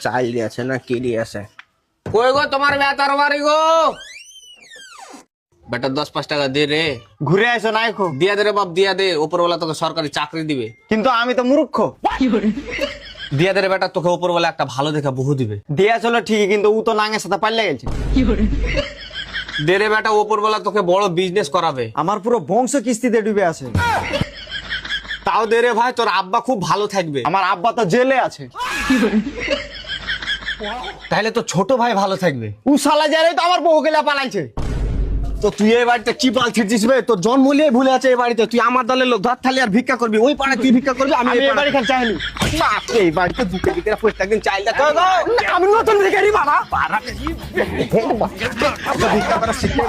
চাল দিয়েছে না কি দিয়েছে? কই গো তোমার বেতার বাড়ি গো? বেটা 10-5 টাকা দে রে। ঘুরে আইসো না এখন? দিয়া দে রে বাপ, দিয়া দে। উপরওয়ালা তোকে সরকারি চাকরি দিবে। কিন্তু আমি তো মূর্খ। দিয়া দে রে বেটা, তোকে উপরওয়ালা একটা ভালো দেখা বহু দিবে। দেয়া চলো ঠিকই, কিন্তু ও তো নাঙের সাথে পাল্লে গেছে। দে রে বেটা, উপরওয়ালা তোকে বড় বিজনেস করাবে। আমার পুরো বংশ কিস্তিতে ডুবে আছে। তাও দে রে ভাই, তোর আব্বা খুব ভালো থাকবে। আমার আব্বা তো জেলে আছে। তাহলে তো ছোট ভাই ভালো থাকবে। ও শালা যারে তো আমার বউ গেলা পালাইছে। তো তুই এই বাড়িতে কি পাল ছিড়ছিস বে? তোর জন্ম নিয়ে ভুলে আছে এই বাড়িতে। তুই আমার দলের লোক, ধর থালি আর ভিক্ষা করবি। ওই পাড়ায় তুই ভিক্ষা করবি, আমি আমি এই এ বাড়ি খান চাইনি। বাপরে, এই বাড়িতে দুটো ভিক্ষা প্রত্যেকদিন চাইলে তো আমি নতুন ভিখারি বাবা। ভিক্ষা করা শিখে